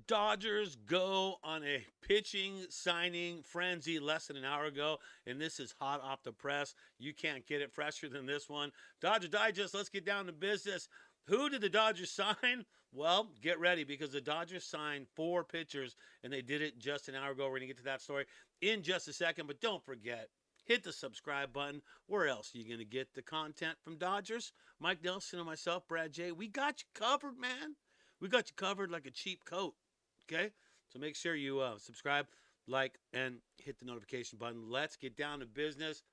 Dodgers go on a pitching signing frenzy less than an hour ago, and this is hot off the press. You can't get it fresher than this one. Dodger Digest, let's get down to business. Who did the Dodgers sign? Well, get ready because the Dodgers signed 4 pitchers, and they did it just an hour ago. We're going to get to that story in just a second, but don't forget, hit the subscribe button. Where else are you going to get the content from Dodgers? Mike Nelson and myself, Brad J. We got you covered, man. We got you covered like a cheap coat. Okay? So make sure you subscribe, like, and hit the notification button. Let's get down to business.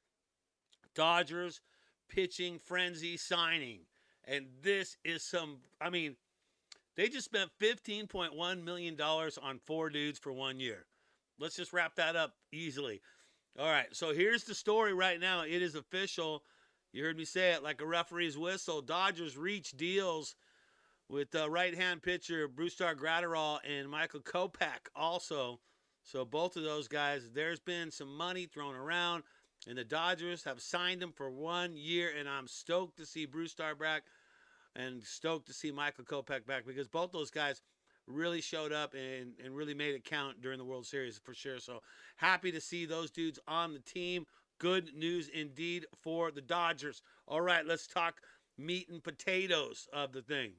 Dodgers pitching frenzy signing. And this is they just spent $15.1 million on 4 dudes for 1 year. Let's just wrap that up easily. All right, so here's the story right now. It is official. You heard me say it like a referee's whistle. Dodgers reach deals with right-hand pitcher Brusdar Graterol and Michael Kopech also. So both of those guys, there's been some money thrown around, and the Dodgers have signed them for 1 year, and I'm stoked to see Brusdar back and stoked to see Michael Kopech back because both those guys really showed up and really made it count during the World Series for sure. So happy to see those dudes on the team. Good news indeed for the Dodgers. All right, let's talk meat and potatoes of the thing.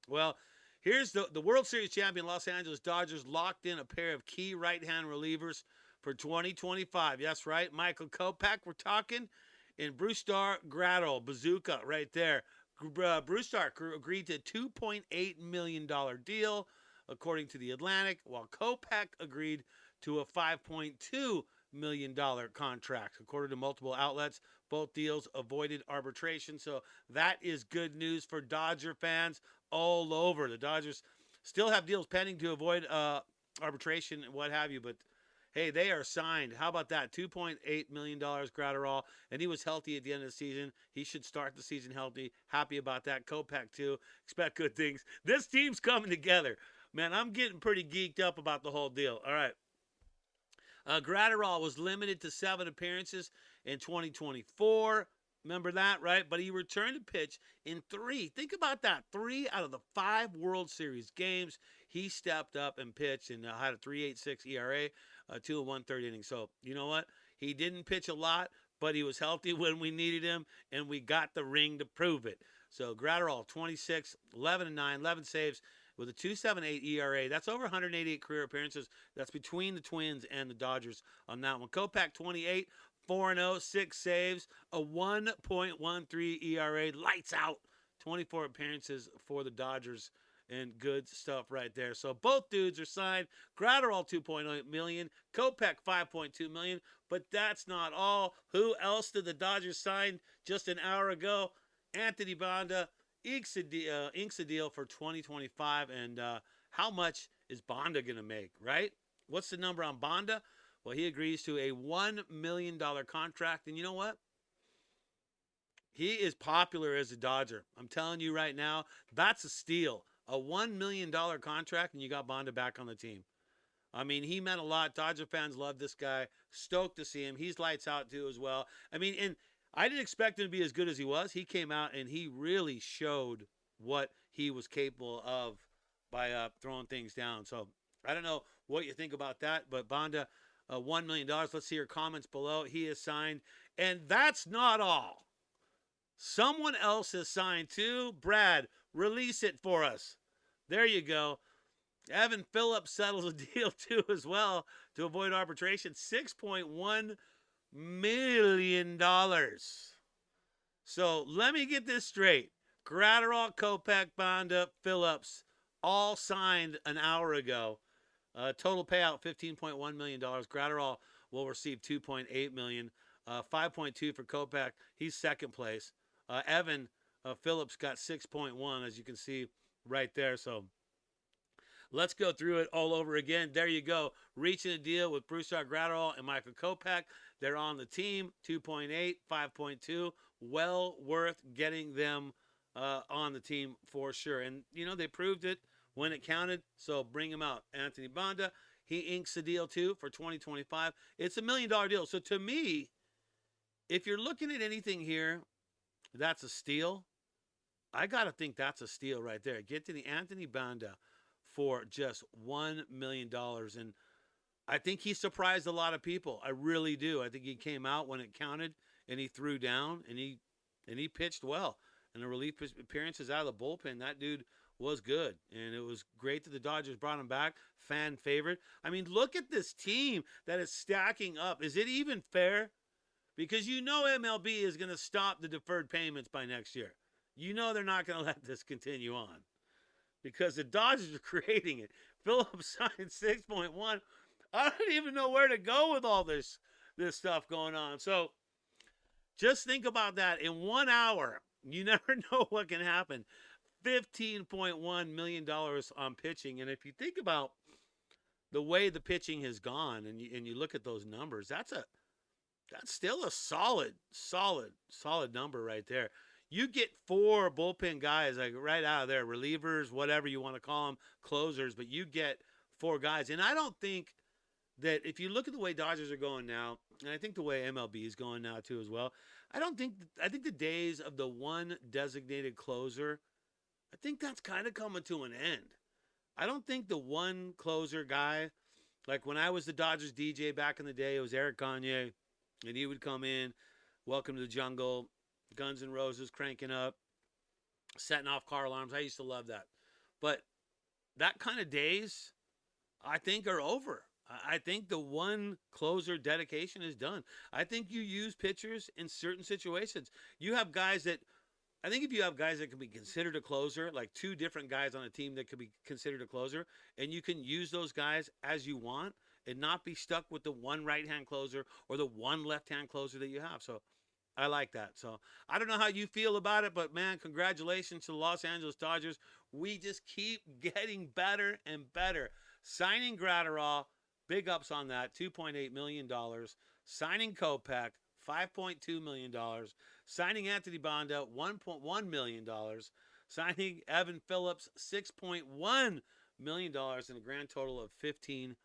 Well, here's the World Series champion Los Angeles Dodgers locked in a pair of key right-hand relievers for 2025. Yes, right, Michael Kopech we're talking, and Brusdar Graterol, Bazooka right there. Brusdar agreed to a $2.8 million deal, according to The Atlantic, while Kopech agreed to a $5.2 million contract, according to multiple outlets. Both deals avoided arbitration, so that is good news for Dodger fans all over. The Dodgers still have deals pending to avoid arbitration and what have you, but hey, they are signed. How about that? $2.8 million Graterol, and he was healthy at the end of the season. He should start the season healthy. Happy about that. Kopech, too. Expect good things. This team's coming together. Man, I'm getting pretty geeked up about the whole deal. All right. Graterol was limited to 7 appearances in 2024. Remember that, right? But he returned to pitch in 3. Think about that. 3 out of the 5 World Series games, he stepped up and pitched and had a 3.86 ERA, 2 1/3 innings. So, you know what? He didn't pitch a lot, but he was healthy when we needed him, and we got the ring to prove it. So, Graterol, 26, 11-9, 11 saves, with a 2.78 ERA. That's over 188 career appearances. That's between the Twins and the Dodgers on that one. Kopech, 28, 4-0, 6 saves, a 1.13 ERA. Lights out. 24 appearances for the Dodgers, and good stuff right there. So both dudes are signed. Graterol, $2.8 million. Kopech, $5.2 million. But that's not all. Who else did the Dodgers sign just an hour ago? Anthony Banda inks a deal for 2025, and how much is Banda going to make, right? What's the number on Banda? Well, he agrees to a $1 million contract, and you know what? He is popular as a Dodger. I'm telling you right now, that's a steal. A $1 million contract, and you got Banda back on the team. I mean, he meant a lot. Dodger fans love this guy. Stoked to see him. He's lights out, too, as well. I mean, and I didn't expect him to be as good as he was. He came out and he really showed what he was capable of by throwing things down. So I don't know what you think about that, but Banda, $1 million. Let's see your comments below. He is signed. And that's not all. Someone else has signed too. Brad, release it for us. There you go. Evan Phillips settles a deal too as well to avoid arbitration. $6.1 million. So let me get this straight. Graterol, Kopech, Banda, Phillips, all signed an hour ago. Total payout $15.1 million. Graterol will receive $2.8 million. 5.2 for Kopech. He's second place. Evan Phillips got 6.1, as you can see right there. So let's go through it all over again. There you go. Reaching a deal with Brusdar Graterol and Michael Kopech. They're on the team. 2.8, 5.2. Well worth getting them on the team for sure. And, you know, they proved it when it counted. So bring him out. Anthony Banda, he inks the deal too for 2025. It's $1 million deal. So to me, if you're looking at anything here, that's a steal. I got to think that's a steal right there. Get to the Anthony Banda, for just $1 million. And I think he surprised a lot of people. I really do. I think he came out when it counted, and he threw down, and he pitched well. And the relief appearances out of the bullpen, that dude was good. And it was great that the Dodgers brought him back. Fan favorite. I mean, look at this team that is stacking up. Is it even fair? Because you know MLB is going to stop the deferred payments by next year. You know they're not going to let this continue on because the Dodgers are creating it. Phillips signed 6.1. I don't even know where to go with all this stuff going on. So just think about that. In 1 hour, you never know what can happen. $15.1 million on pitching. And if you think about the way the pitching has gone and you look at those numbers, that's still a solid number right there. You get 4 bullpen guys like right out of there, relievers, whatever you want to call them, closers, but you get 4 guys. And I don't think that if you look at the way Dodgers are going now, and I think the way MLB is going now too as well, I think the days of the one designated closer, I think that's kind of coming to an end. I don't think the one closer guy, like when I was the Dodgers DJ back in the day, it was Eric Gagne, and he would come in, welcome to the jungle, Guns N' Roses cranking up, setting off car alarms. I used to love that. But that kind of days, I think, are over. I think the one closer dedication is done. I think you use pitchers in certain situations. You have guys that, I think if you have guys that can be considered a closer, like 2 different guys on a team that could be considered a closer, and you can use those guys as you want and not be stuck with the one right-hand closer or the one left-hand closer that you have. So I like that. So I don't know how you feel about it, but man, congratulations to the Los Angeles Dodgers. We just keep getting better and better. Signing Graterol, big ups on that, $2.8 million. Signing Kopech, $5.2 million. Signing Anthony Banda, $1.1 million. Signing Evan Phillips, $6.1 million, and a grand total of $15.1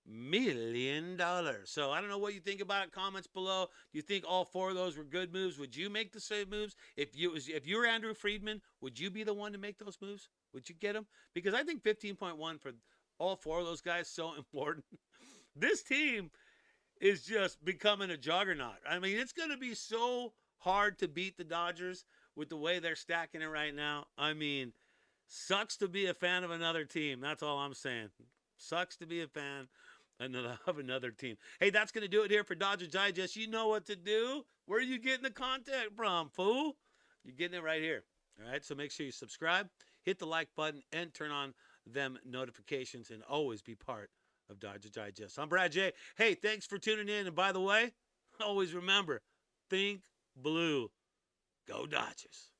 million. So I don't know what you think about it. Comments below. Do you think all 4 of those were good moves? Would you make the same moves? If you were Andrew Friedman, would you be the one to make those moves? Would you get them? Because I think 15.1 for all 4 of those guys so important. This team is just becoming a juggernaut. I mean, it's going to be so hard to beat the Dodgers with the way they're stacking it right now. I mean, sucks to be a fan of another team. That's all I'm saying. Sucks to be a fan of another team. Hey, that's going to do it here for Dodgers Digest. You know what to do. Where are you getting the content from, fool? You're getting it right here. All right, so make sure you subscribe, hit the like button, and turn on them notifications, and always be part of Dodgers Digest. I'm Brad J. Hey, thanks for tuning in. And by the way, always remember, think blue. Go Dodgers.